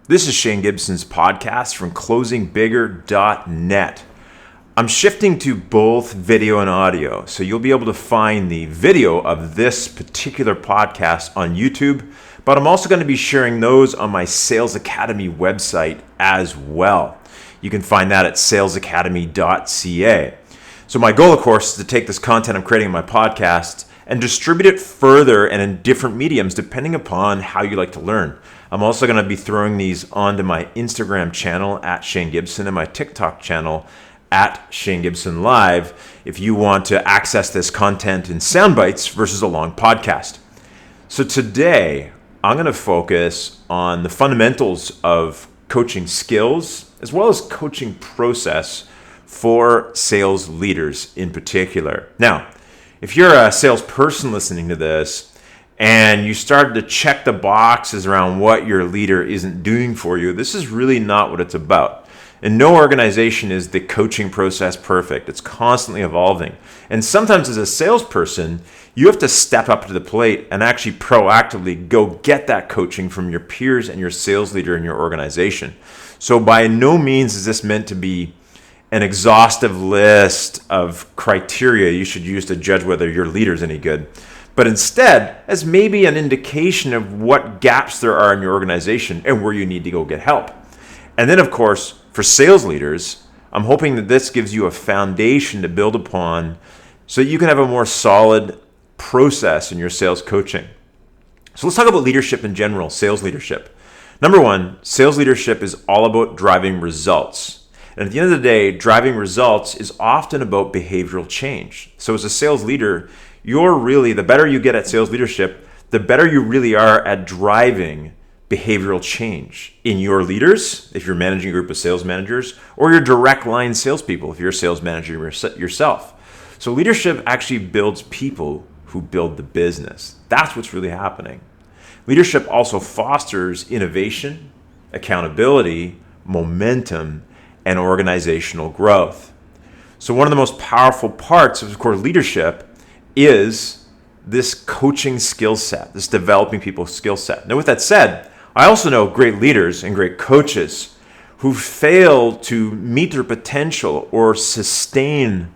This is Shane Gibson's podcast from closingbigger.net. I'm shifting to both video and audio, so you'll be able to find the video of this particular podcast on YouTube, but I'm also going to be sharing those on my Sales Academy website as well. You can find that at salesacademy.ca. So my goal, of course, is to take this content I'm creating in my podcast and distribute it further and in different mediums depending upon how you like to learn. I'm also going to be throwing these onto my Instagram channel at Shane Gibson and my TikTok channel at Shane Gibson Live if you want to access this content in sound bites versus a long podcast. So today, I'm going to focus on the fundamentals of coaching skills as well as coaching process for sales leaders in particular. Now, if you're a salesperson listening to this and you started to check the boxes around what your leader isn't doing for you, this is really not what it's about. And no organization is the coaching process perfect. It's constantly evolving. And sometimes as a salesperson, you have to step up to the plate and actually proactively go get that coaching from your peers and your sales leader in your organization. So by no means is this meant to be an exhaustive list of criteria you should use to judge whether your leader is any good, but instead as maybe an indication of what gaps there are in your organization and where you need to go get help. And then, of course, for sales leaders, I'm hoping that this gives you a foundation to build upon so that you can have a more solid process in your sales coaching. So let's talk about leadership in general, sales leadership. Number one, sales leadership is all about driving results. And at the end of the day, driving results is often about behavioral change. So as a sales leader, the better you get at sales leadership, the better you really are at driving behavioral change in your leaders, if you're managing a group of sales managers, or your direct line salespeople, if you're a sales manager yourself. So leadership actually builds people who build the business. That's what's really happening. Leadership also fosters innovation, accountability, momentum, and organizational growth. So one of the most powerful parts of course, leadership is this coaching skill set, this developing people skill set. Now with that said, I also know great leaders and great coaches who fail to meet their potential or sustain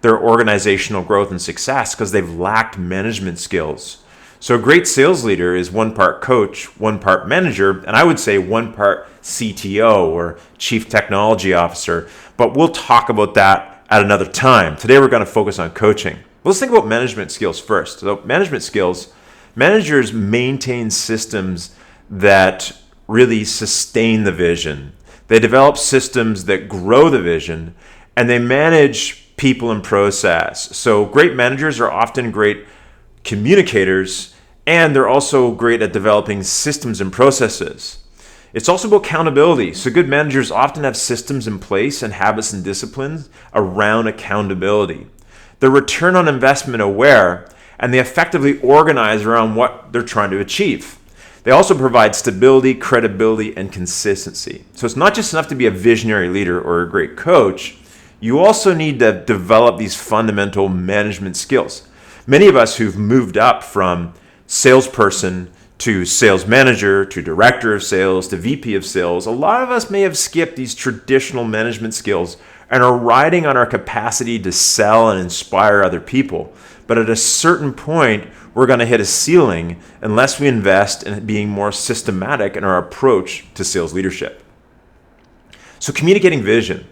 their organizational growth and success because they've lacked management skills. So a great sales leader is one part coach, one part manager, and I would say one part CTO or Chief Technology Officer, but we'll talk about that at another time. Today we're going to focus on coaching. Let's think about management skills first. So management skills, managers maintain systems that really sustain the vision. They develop systems that grow the vision, and they manage people and process. So great managers are often great communicators, and they're also great at developing systems and processes. It's also about accountability. So good managers often have systems in place and habits and disciplines around accountability. They're return on investment aware, and they effectively organize around what they're trying to achieve. They also provide stability, credibility, and consistency. So it's not just enough to be a visionary leader or a great coach. You also need to develop these fundamental management skills. Many of us who've moved up from salesperson to sales manager to director of sales to VP of sales, a lot of us may have skipped these traditional management skills and are riding on our capacity to sell and inspire other people. But at a certain point, we're going to hit a ceiling unless we invest in being more systematic in our approach to sales leadership. So communicating vision.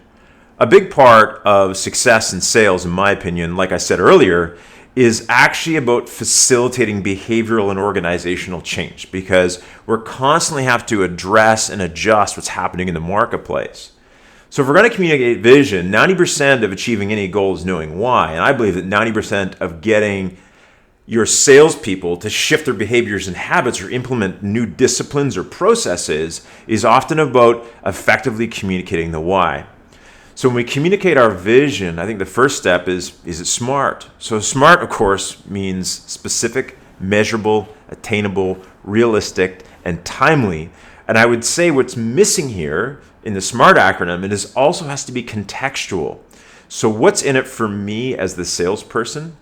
A big part of success in sales, in my opinion, like I said earlier, is actually about facilitating behavioral and organizational change because we're constantly have to address and adjust what's happening in the marketplace. So if we're going to communicate vision, 90% of achieving any goal is knowing why. And I believe that 90% of getting your salespeople to shift their behaviors and habits or implement new disciplines or processes is often about effectively communicating the why. So when we communicate our vision, I think the first step is it SMART? So SMART, of course, means specific, measurable, attainable, realistic, and timely. And I would say what's missing here in the SMART acronym, it is also has to be contextual. So what's in it for me as the salesperson?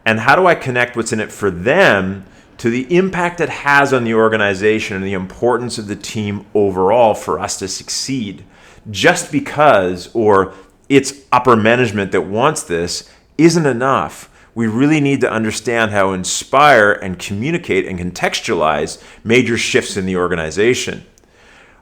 And how do I connect what's in it for them to the impact it has on the organization and the importance of the team overall for us to succeed. Just because, or it's upper management that wants this, isn't enough. We really need to understand how to inspire and communicate and contextualize major shifts in the organization.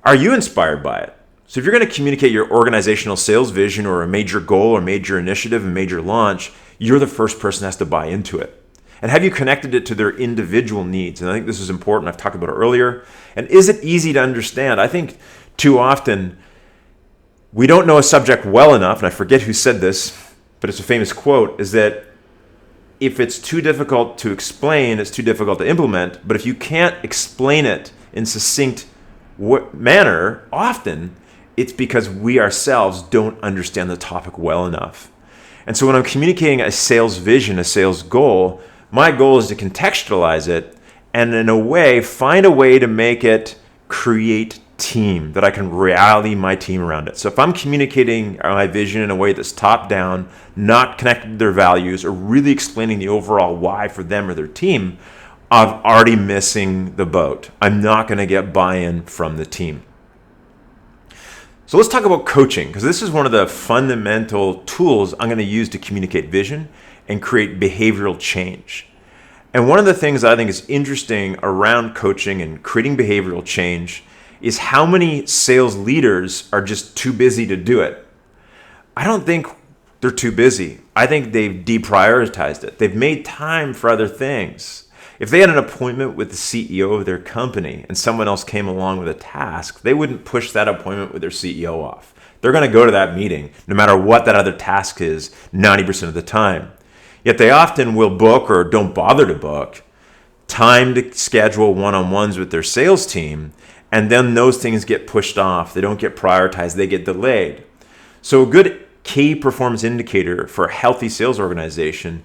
Are you inspired by it? So if you're going to communicate your organizational sales vision or a major goal or major initiative and major launch, you're the first person that has to buy into it. And have you connected it to their individual needs? And I think this is important. I've talked about it earlier. And is it easy to understand? I think too often we don't know a subject well enough, and I forget who said this, but it's a famous quote, is that if it's too difficult to explain, it's too difficult to implement. But if you can't explain it in succinct manner, often it's because we ourselves don't understand the topic well enough. And so when I'm communicating a sales vision, a sales goal, my goal is to contextualize it and in a way, find a way to make it create team, that I can rally my team around it. So if I'm communicating my vision in a way that's top down, not connected to their values, or really explaining the overall why for them or their team, I'm already missing the boat. I'm not going to get buy-in from the team. So let's talk about coaching, because this is one of the fundamental tools I'm going to use to communicate vision and create behavioral change. And one of the things that I think is interesting around coaching and creating behavioral change is how many sales leaders are just too busy to do it. I don't think they're too busy. I think they've deprioritized it. They've made time for other things. If they had an appointment with the CEO of their company and someone else came along with a task, they wouldn't push that appointment with their CEO off. They're going to go to that meeting, no matter what that other task is, 90% of the time. Yet they often will book or don't bother to book time to schedule one-on-ones with their sales team, and then those things get pushed off. They don't get prioritized. They get delayed. So a good key performance indicator for a healthy sales organization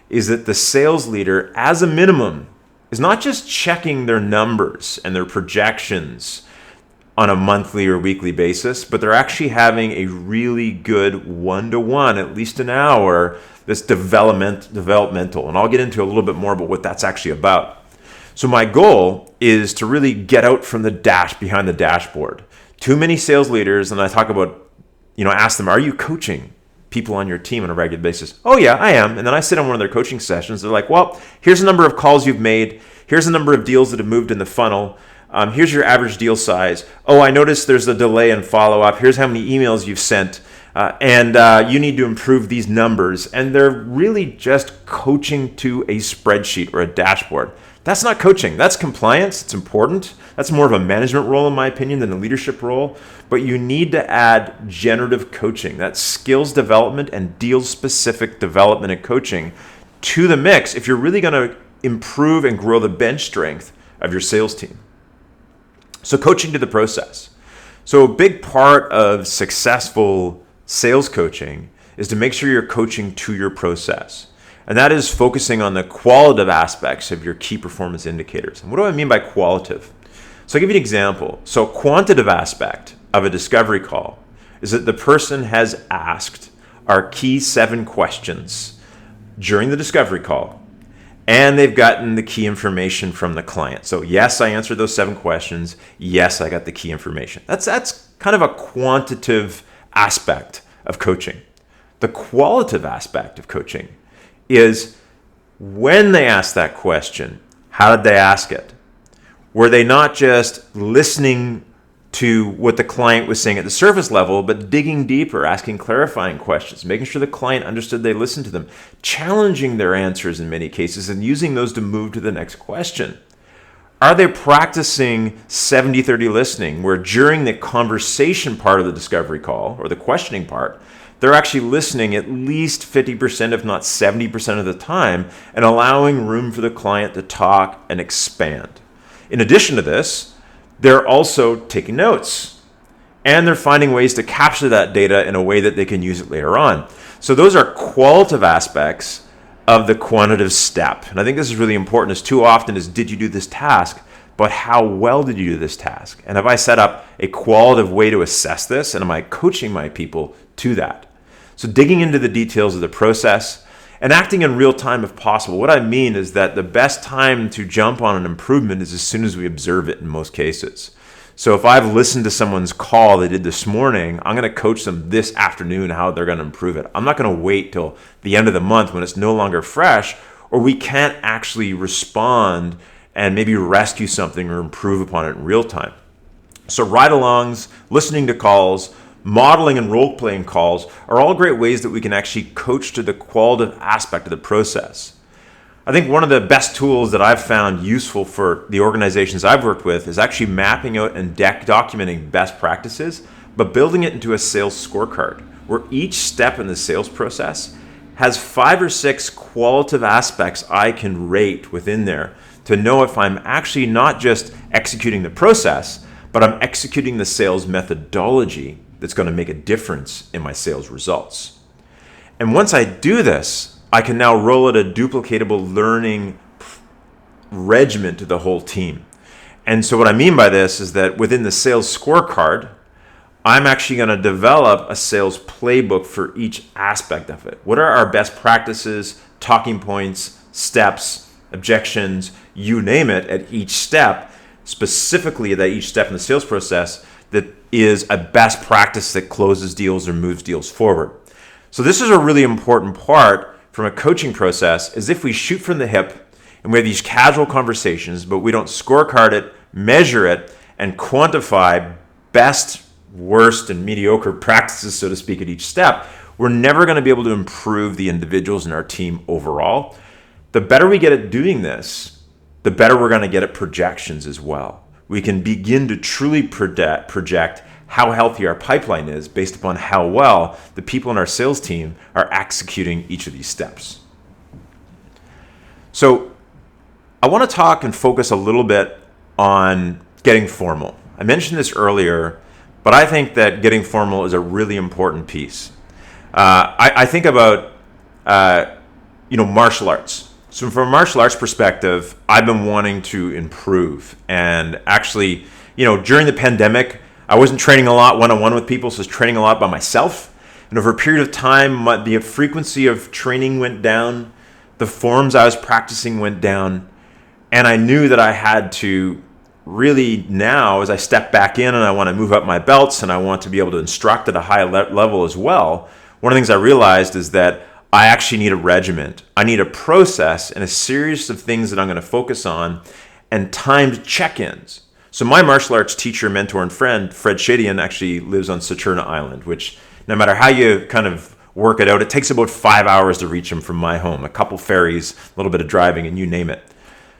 is that the sales leader, as a minimum, is not just checking their numbers and their projections on a monthly or weekly basis, but they're actually having a really good one-to-one, at least an hour, that's developmental. And I'll get into a little bit more about what that's actually about. So my goal is to really get out from the behind the dashboard. Too many sales leaders, and I talk about, ask them, are you coaching people on your team on a regular basis? Oh yeah, I am. And then I sit on one of their coaching sessions. They're like, well, here's the number of calls you've made. Here's the number of deals that have moved in the funnel. Here's your average deal size. Oh, I noticed there's a delay in follow-up. Here's how many emails you've sent. And you need to improve these numbers. And they're really just coaching to a spreadsheet or a dashboard. That's not coaching. That's compliance. It's important. That's more of a management role, in my opinion, than a leadership role. But you need to add generative coaching. That's skills development and deal-specific development and coaching to the mix if you're really going to improve and grow the bench strength of your sales team. So coaching to the process. So a big part of successful sales coaching is to make sure you're coaching to your process. And that is focusing on the qualitative aspects of your key performance indicators. And what do I mean by qualitative? So I'll give you an example. So a quantitative aspect of a discovery call is that the person has asked our key 7 questions during the discovery call, and they've gotten the key information from the client. So yes, I answered those 7 questions. Yes, I got the key information. That's kind of a quantitative aspect of coaching. The qualitative aspect of coaching is when they ask that question, how did they ask it? Were they not just listening to what the client was saying at the surface level, but digging deeper, asking clarifying questions, making sure the client understood they listened to them, challenging their answers in many cases, and using those to move to the next question? Are they practicing 70-30 listening, where during the conversation part of the discovery call, or the questioning part, they're actually listening at least 50%, if not 70% of the time, and allowing room for the client to talk and expand? In addition to this, they're also taking notes, and they're finding ways to capture that data in a way that they can use it later on. So those are qualitative aspects of the quantitative step. And I think this is really important, as too often is, did you do this task? But how well did you do this task? And have I set up a qualitative way to assess this? And am I coaching my people to that? So digging into the details of the process and acting in real time if possible. What I mean is that the best time to jump on an improvement is as soon as we observe it in most cases. So if I've listened to someone's call they did this morning, I'm going to coach them this afternoon how they're going to improve it. I'm not going to wait till the end of the month when it's no longer fresh or we can't actually respond and maybe rescue something or improve upon it in real time. So ride-alongs, listening to calls, modeling and role-playing calls are all great ways that we can actually coach to the qualitative aspect of the process. I think one of the best tools that I've found useful for the organizations I've worked with is actually mapping out and documenting best practices, but building it into a sales scorecard where each step in the sales process has 5 or 6 qualitative aspects I can rate within there to know if I'm actually not just executing the process, but I'm executing the sales methodology that's going to make a difference in my sales results. And once I do this, I can now roll out a duplicatable learning regimen to the whole team. And so what I mean by this is that within the sales scorecard, I'm actually going to develop a sales playbook for each aspect of it. What are our best practices, talking points, steps, objections, you name it, at each step, specifically at each step in the sales process that is a best practice that closes deals or moves deals forward. So this is a really important part from a coaching process, is if we shoot from the hip and we have these casual conversations, but we don't scorecard it, measure it, and quantify best, worst, and mediocre practices, so to speak, at each step, we're never going to be able to improve the individuals in our team overall. The better we get at doing this, the better we're going to get at projections as well. We can begin to truly project how healthy our pipeline is based upon how well the people in our sales team are executing each of these steps. So I want to talk and focus a little bit on getting formal. I mentioned this earlier, but I think that getting formal is a really important piece. I think about martial arts. So from a martial arts perspective, I've been wanting to improve. And actually, during the pandemic, I wasn't training a lot one-on-one with people, so I was training a lot by myself. And over a period of time, the frequency of training went down. The forms I was practicing went down. And I knew that I had to really now, as I step back in and I want to move up my belts and I want to be able to instruct at a high level as well, one of the things I realized is that I actually need a regiment. I need a process and a series of things that I'm going to focus on and timed check-ins. So my martial arts teacher, mentor, and friend, Fred Shadian, actually lives on Saturna Island, which no matter how you kind of work it out, it takes about 5 hours to reach him from my home, a couple ferries, a little bit of driving, and you name it.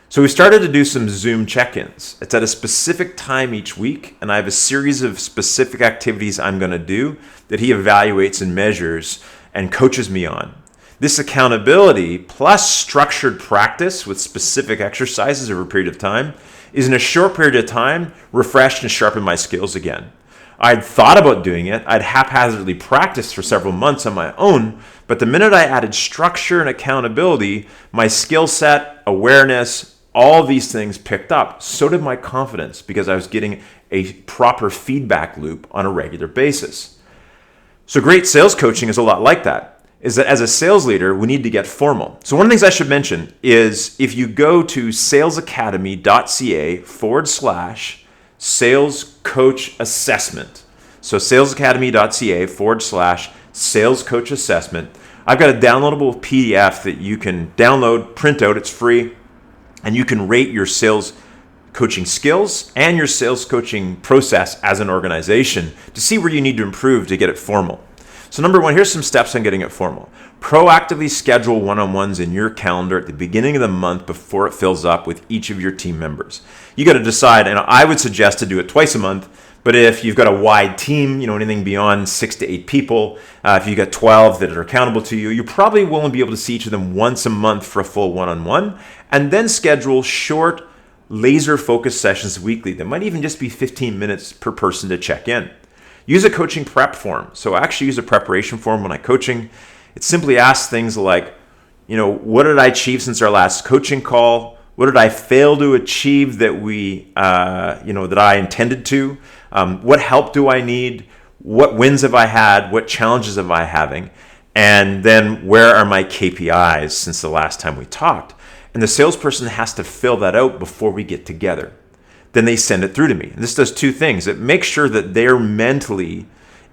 So we started to do some Zoom check-ins. It's at a specific time each week, and I have a series of specific activities I'm going to do that he evaluates and measures and coaches me on. This accountability plus structured practice with specific exercises over a period of time is in a short period of time refreshed and sharpened my skills again. I'd thought about doing it. I'd haphazardly practiced for several months on my own, but the minute I added structure and accountability, my skill set, awareness, all these things picked up. So did my confidence because I was getting a proper feedback loop on a regular basis. So great sales coaching is a lot like that. Is that as a sales leader, we need to get formal. So one of the things I should mention is if you go to salesacademy.ca/sales coach assessment. So salesacademy.ca/sales coach assessment. I've got a downloadable PDF that you can download, print out, it's free, and you can rate your sales coaching skills and your sales coaching process as an organization to see where you need to improve to get it formal. So number one, here's some steps on getting it formal. Proactively schedule one-on-ones in your calendar at the beginning of the month before it fills up with each of your team members. You got to decide, and I would suggest to do it twice a month, but if you've got a wide team, anything beyond 6 to 8 people, if you got 12 that are accountable to you, you probably won't be able to see each of them once a month for a full one-on-one, and then schedule short, laser-focused sessions weekly. That might even just be 15 minutes per person to check in. Use a coaching prep form. So I actually use a preparation form when I'm coaching. It simply asks things like, what did I achieve since our last coaching call? What did I fail to achieve that that I intended to? What help do I need? What wins have I had? What challenges am I having? And then where are my KPIs since the last time we talked? And the salesperson has to fill that out before we get together. Then they send it through to me. And this does two things. It makes sure that they're mentally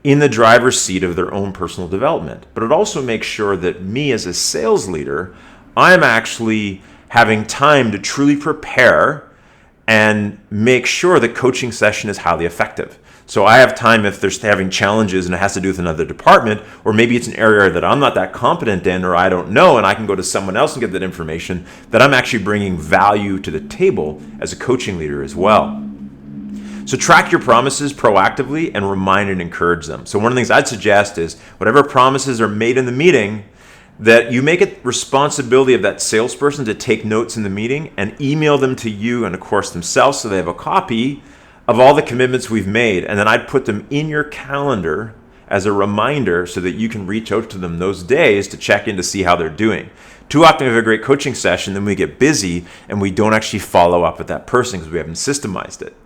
in the driver's seat of their own personal development. But it also makes sure that me as a sales leader, I'm actually having time to truly prepare and make sure the coaching session is highly effective. So I have time if there's having challenges and it has to do with another department, or maybe it's an area that I'm not that competent in or I don't know, and I can go to someone else and get that information, that I'm actually bringing value to the table as a coaching leader as well. So track your promises proactively and remind and encourage them. So one of the things I'd suggest is whatever promises are made in the meeting, that you make it responsibility of that salesperson to take notes in the meeting and email them to you and of course themselves so they have a copy of all the commitments we've made. And then I'd put them in your calendar as a reminder so that you can reach out to them those days to check in to see how they're doing. Too often we have a great coaching session, then we get busy and we don't actually follow up with that person because we haven't systemized it.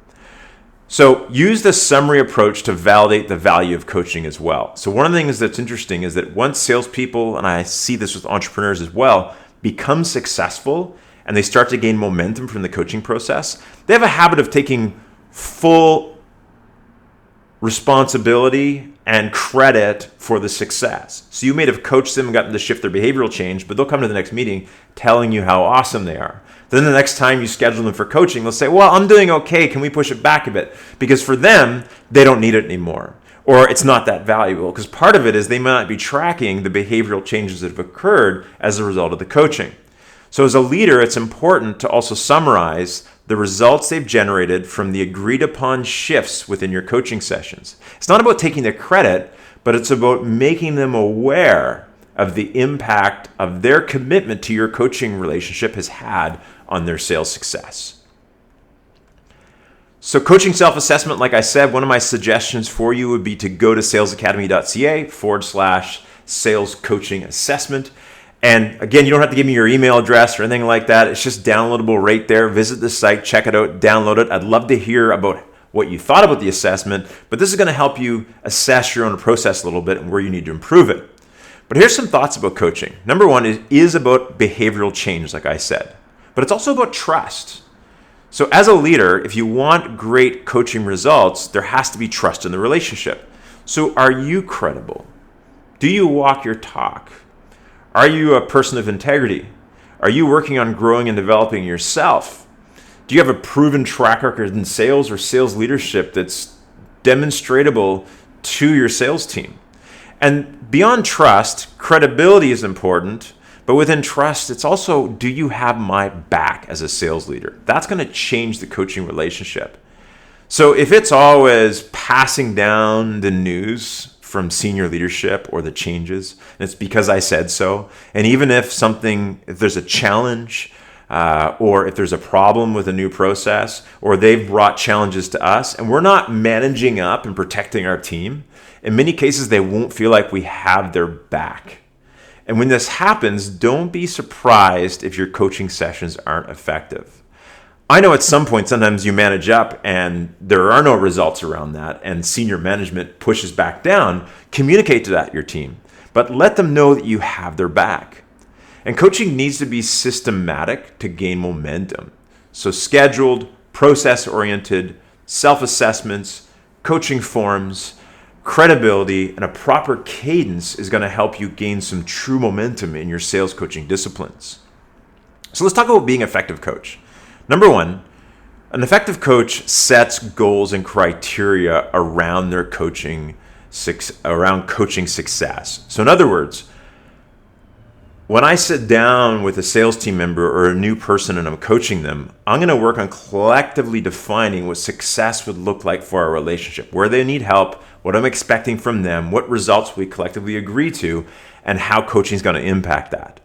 So use the summary approach to validate the value of coaching as well. So one of the things that's interesting is that once salespeople, and I see this with entrepreneurs as well, become successful and they start to gain momentum from the coaching process, they have a habit of taking full responsibility and credit for the success. So you may have coached them and gotten them to shift their behavioral change, but they'll come to the next meeting telling you how awesome they are. Then the next time you schedule them for coaching, they'll say, well, I'm doing okay. Can we push it back a bit? Because for them, they don't need it anymore. Or it's not that valuable. Because part of it is they might not be tracking the behavioral changes that have occurred as a result of the coaching. So as a leader, it's important to also summarize the results they've generated from the agreed upon shifts within your coaching sessions. It's not about taking the credit, but it's about making them aware of the impact of their commitment to your coaching relationship has had on their sales success. So coaching self-assessment, like I said, one of my suggestions for you would be to go to salesacademy.ca/sales coaching assessment. And again, you don't have to give me your email address or anything like that. It's just downloadable right there. Visit the site, check it out, download it. I'd love to hear about what you thought about the assessment, but this is going to help you assess your own process a little bit and where you need to improve it. But here's some thoughts about coaching. Number one is about behavioral change, like I said, but it's also about trust. So as a leader, if you want great coaching results, there has to be trust in the relationship. So are you credible? Do you walk your talk? Are you a person of integrity? Are you working on growing and developing yourself? Do you have a proven track record in sales or sales leadership that's demonstratable to your sales team? And beyond trust, credibility is important, but within trust, it's also, do you have my back as a sales leader? That's going to change the coaching relationship. So if it's always passing down the news from senior leadership or the changes, and it's because I said so, and even if there's a challenge, or if there's a problem with a new process, or they've brought challenges to us, and we're not managing up and protecting our team, in many cases, they won't feel like we have their back. And when this happens, don't be surprised if your coaching sessions aren't effective. I know at some point, sometimes you manage up and there are no results around that, and senior management pushes back down. Communicate to that your team, but let them know that you have their back. And coaching needs to be systematic to gain momentum. So scheduled, process-oriented, self-assessments, coaching forums, credibility, and a proper cadence is going to help you gain some true momentum in your sales coaching disciplines. So let's talk about being an effective coach. Number one, an effective coach sets goals and criteria around their coaching success. So in other words, when I sit down with a sales team member or a new person and I'm coaching them, I'm going to work on collectively defining what success would look like for our relationship, where they need help, what I'm expecting from them, what results we collectively agree to, and how coaching is going to impact that.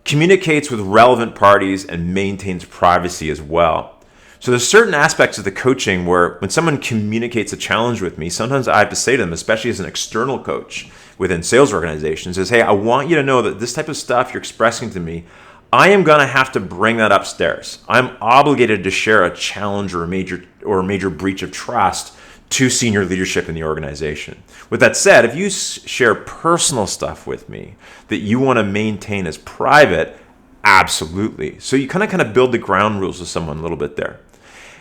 Communicates with relevant parties and maintains privacy as well. So there's certain aspects of the coaching where when someone communicates a challenge with me, sometimes I have to say to them, especially as an external coach within sales organizations, is, hey, I want you to know that this type of stuff you're expressing to me, I am going to have to bring that upstairs. I'm obligated to share a challenge or a major breach of trust to senior leadership in the organization. With that said, if you share personal stuff with me that you want to maintain as private, absolutely. So you kind of build the ground rules with someone a little bit there.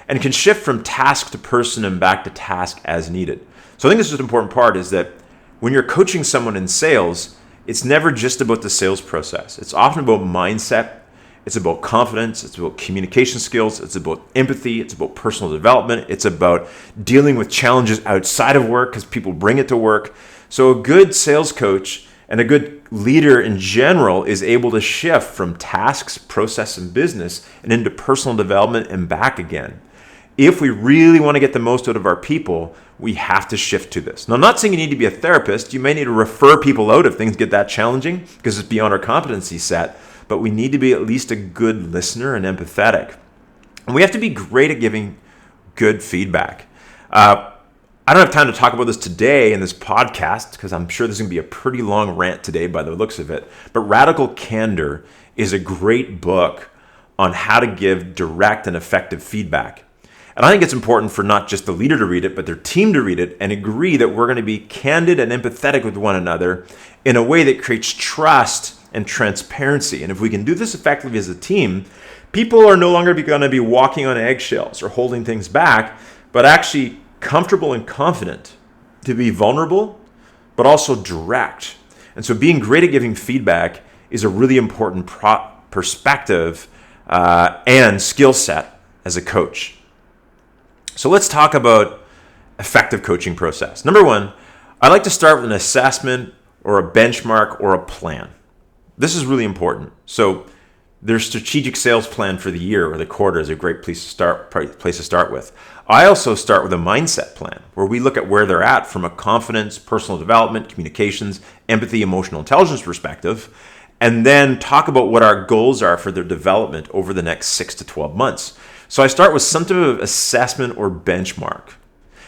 And it can shift from task to person and back to task as needed. So I think this is an important part, is that when you're coaching someone in sales, it's never just about the sales process. It's often about mindset. It's about confidence. It's about communication skills. It's about empathy. It's about personal development. It's about dealing with challenges outside of work because people bring it to work. So a good sales coach and a good leader in general is able to shift from tasks, process, and business and into personal development and back again. If we really want to get the most out of our people, we have to shift to this. Now, I'm not saying you need to be a therapist. You may need to refer people out if things get that challenging because it's beyond our competency set. But we need to be at least a good listener and empathetic. And we have to be great at giving good feedback. I don't have time to talk about this today in this podcast because I'm sure there's going to be a pretty long rant today by the looks of it. But Radical Candor is a great book on how to give direct and effective feedback. And I think it's important for not just the leader to read it, but their team to read it and agree that we're going to be candid and empathetic with one another in a way that creates trust and transparency. And if we can do this effectively as a team, people are no longer going to be walking on eggshells or holding things back, but actually comfortable and confident to be vulnerable, but also direct. And so being great at giving feedback is a really important perspective and skill set as a coach. So let's talk about effective coaching process. Number one, I like to start with an assessment or a benchmark or a plan. This is really important. So their strategic sales plan for the year or the quarter is a great place to start with. I also start with a mindset plan where we look at where they're at from a confidence, personal development, communications, empathy, emotional intelligence perspective, and then talk about what our goals are for their development over the next 6 to 12 months. So I start with some type of assessment or benchmark.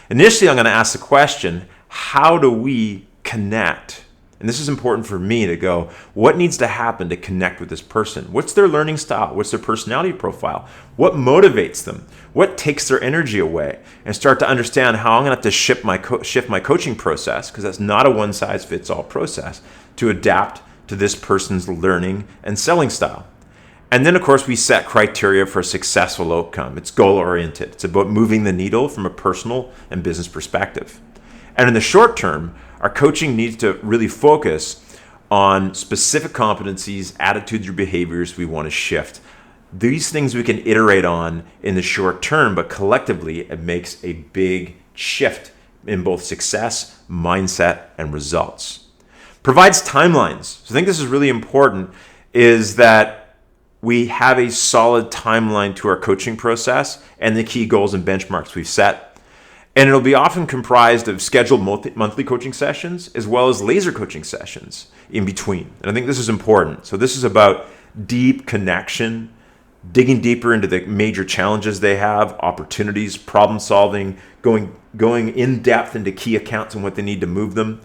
Initially, I'm going to ask the question, how do we connect? And this is important for me to go, what needs to happen to connect with this person? What's their learning style? What's their personality profile? What motivates them? What takes their energy away? And start to understand how I'm going to have to shift my coaching process, because that's not a one-size-fits-all process, to adapt to this person's learning and selling style. And then, of course, we set criteria for a successful outcome. It's goal-oriented. It's about moving the needle from a personal and business perspective. And in the short term, our coaching needs to really focus on specific competencies, attitudes, or behaviors we want to shift. These things we can iterate on in the short term, but collectively it makes a big shift in both success, mindset, and results. Provides timelines. So I think this is really important, is that we have a solid timeline to our coaching process and the key goals and benchmarks we've set. And it'll be often comprised of scheduled monthly coaching sessions as well as laser coaching sessions in between. And I think this is important. So this is about deep connection, digging deeper into the major challenges they have, opportunities, problem solving, going in depth into key accounts and what they need to move them.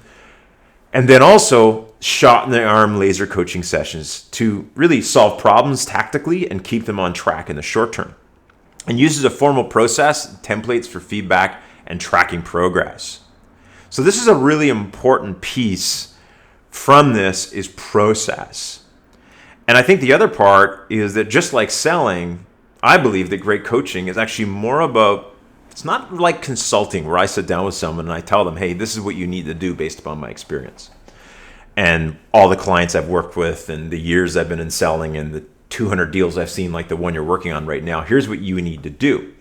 And then also shot in the arm laser coaching sessions to really solve problems tactically and keep them on track in the short term. And uses a formal process, templates for feedback, and tracking progress. So this is a really important piece from this is process. And I think the other part is that just like selling, I believe that great coaching is actually more about, it's not like consulting where I sit down with someone and I tell them, hey, this is what you need to do based upon my experience. And all the clients I've worked with and the years I've been in selling and the 200 deals I've seen like the one you're working on right now, here's what you need to do.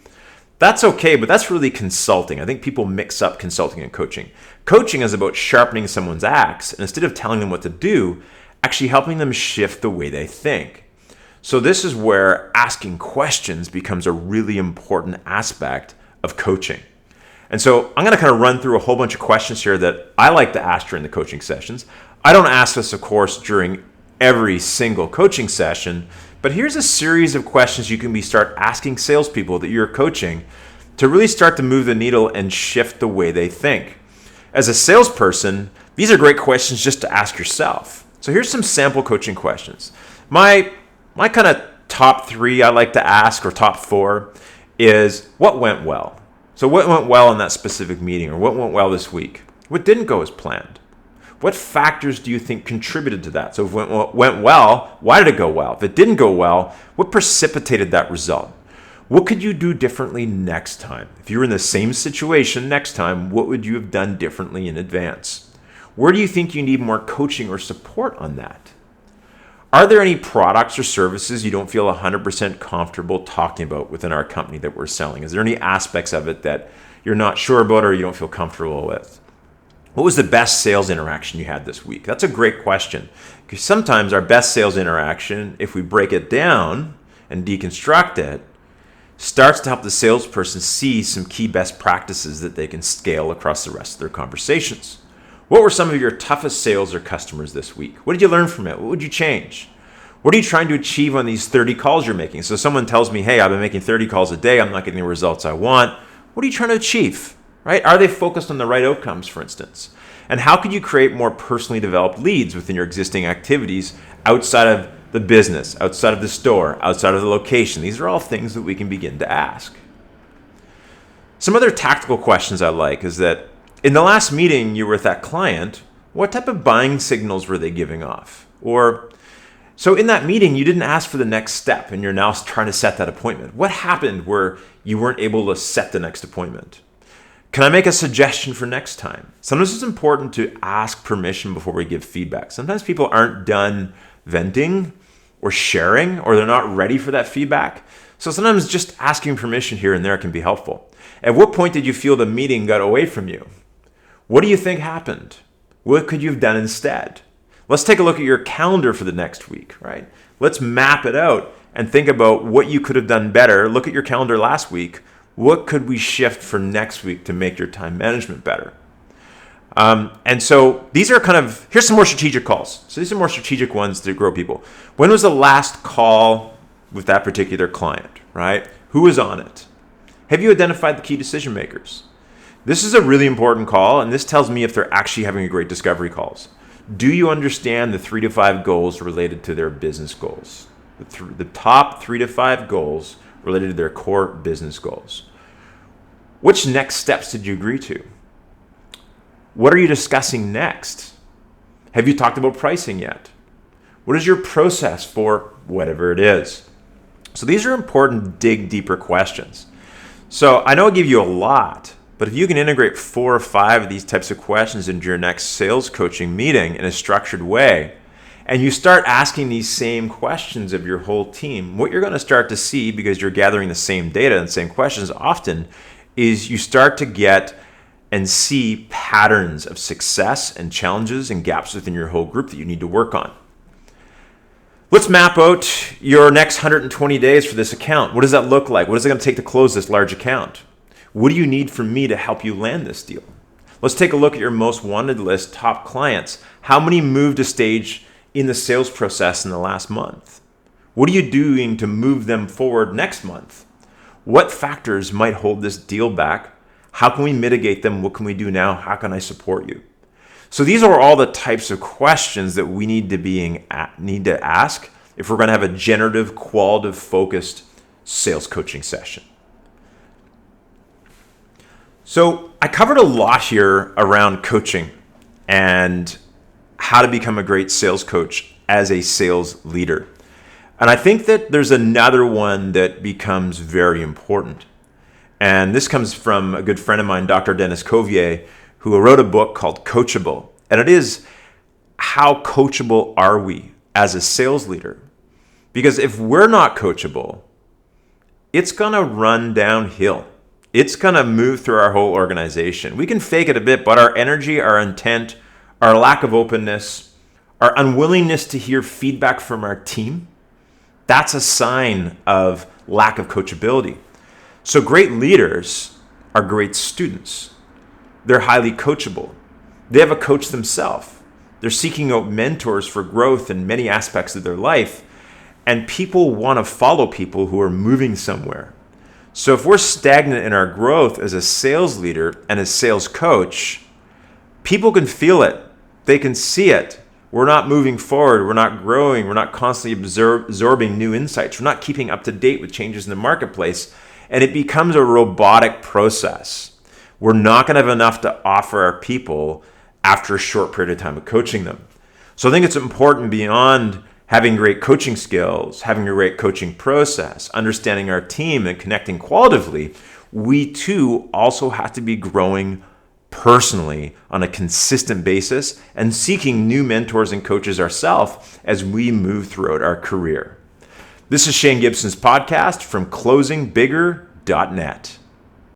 That's okay, but that's really consulting. I think people mix up consulting and coaching. Coaching is about sharpening someone's axe, and instead of telling them what to do, actually helping them shift the way they think. So this is where asking questions becomes a really important aspect of coaching. And so I'm going to kind of run through a whole bunch of questions here that I like to ask during the coaching sessions. I don't ask this, of course, during every single coaching session, but here's a series of questions you can start asking salespeople that you're coaching to really start to move the needle and shift the way they think. As a salesperson, these are great questions just to ask yourself. So here's some sample coaching questions. My kind of top 3 I like to ask, or top 4, is what went well? So what went well in that specific meeting, or what went well this week? What didn't go as planned? What factors do you think contributed to that? So if it went well, why did it go well? If it didn't go well, what precipitated that result? What could you do differently next time? If you were in the same situation next time, what would you have done differently in advance? Where do you think you need more coaching or support on that? Are there any products or services you don't feel 100% comfortable talking about within our company that we're selling? Is there any aspects of it that you're not sure about or you don't feel comfortable with? What was the best sales interaction you had this week? That's a great question, because sometimes our best sales interaction, if we break it down and deconstruct it, starts to help the salesperson see some key best practices that they can scale across the rest of their conversations. What were some of your toughest sales or customers this week? What did you learn from it? What would you change? What are you trying to achieve on these 30 calls you're making? So someone tells me, hey, I've been making 30 calls a day. I'm not getting the results I want. What are you trying to achieve? Right? Are they focused on the right outcomes, for instance? And how could you create more personally developed leads within your existing activities outside of the business, outside of the store, outside of the location? These are all things that we can begin to ask. Some other tactical questions I like is that in the last meeting you were with that client, what type of buying signals were they giving off? Or, so in that meeting, you didn't ask for the next step and you're now trying to set that appointment. What happened where you weren't able to set the next appointment? Can I make a suggestion for next time? Sometimes it's important to ask permission before we give feedback. Sometimes people aren't done venting or sharing, or they're not ready for that feedback. So sometimes just asking permission here and there can be helpful. At what point did you feel the meeting got away from you? What do you think happened? What could you have done instead? Let's take a look at your calendar for the next week, right? Let's map it out and think about what you could have done better. Look at your calendar last week. What could we shift for next week to make your time management better? And so these are here's some more strategic calls. So these are more strategic ones to grow people. When was the last call with that particular client, right? Who was on it? Have you identified the key decision makers? This is a really important call, and this tells me if they're actually having a great discovery calls. Do you understand the 3 to 5 goals related to their business goals? The top 3 to 5 goals related to their core business goals. Which next steps did you agree to? What are you discussing next? Have you talked about pricing yet? What is your process for whatever it is? So these are important, dig deeper questions. So I know I give you a lot, but if you can integrate 4 or 5 of these types of questions into your next sales coaching meeting in a structured way, and you start asking these same questions of your whole team, what you're going to start to see, because you're gathering the same data and same questions often, is you start to get and see patterns of success and challenges and gaps within your whole group that you need to work on. Let's map out your next 120 days for this account. What does that look like? What is it going to take to close this large account? What do you need from me to help you land this deal? Let's take a look at your most wanted list, top clients. How many moved a stage in the sales process in the last month? What are you doing to move them forward next month? What factors might hold this deal back? How can we mitigate them? What can we do now? How can I support you? So these are all the types of questions that we need to ask if we're going to have a generative, qualitative focused sales coaching session. So I covered a lot here around coaching and how to become a great sales coach as a sales leader. And I think that there's another one that becomes very important. And this comes from a good friend of mine, Dr. Dennis Covier, who wrote a book called Coachable. And it is, how coachable are we as a sales leader? Because if we're not coachable, it's going to run downhill. It's going to move through our whole organization. We can fake it a bit, but our energy, our intent, our lack of openness, our unwillingness to hear feedback from our team, that's a sign of lack of coachability. So great leaders are great students. They're highly coachable. They have a coach themselves. They're seeking out mentors for growth in many aspects of their life. And people want to follow people who are moving somewhere. So if we're stagnant in our growth as a sales leader and a sales coach, people can feel it. They can see it. We're not moving forward. We're not growing. We're not constantly absorbing new insights. We're not keeping up to date with changes in the marketplace. and it becomes a robotic process. We're not going to have enough to offer our people after a short period of time of coaching them. So I think it's important, beyond having great coaching skills, having a great coaching process, understanding our team and connecting qualitatively, we too also have to be growing personally on a consistent basis and seeking new mentors and coaches ourselves as we move throughout our career. This is Shane Gibson's podcast from closingbigger.net.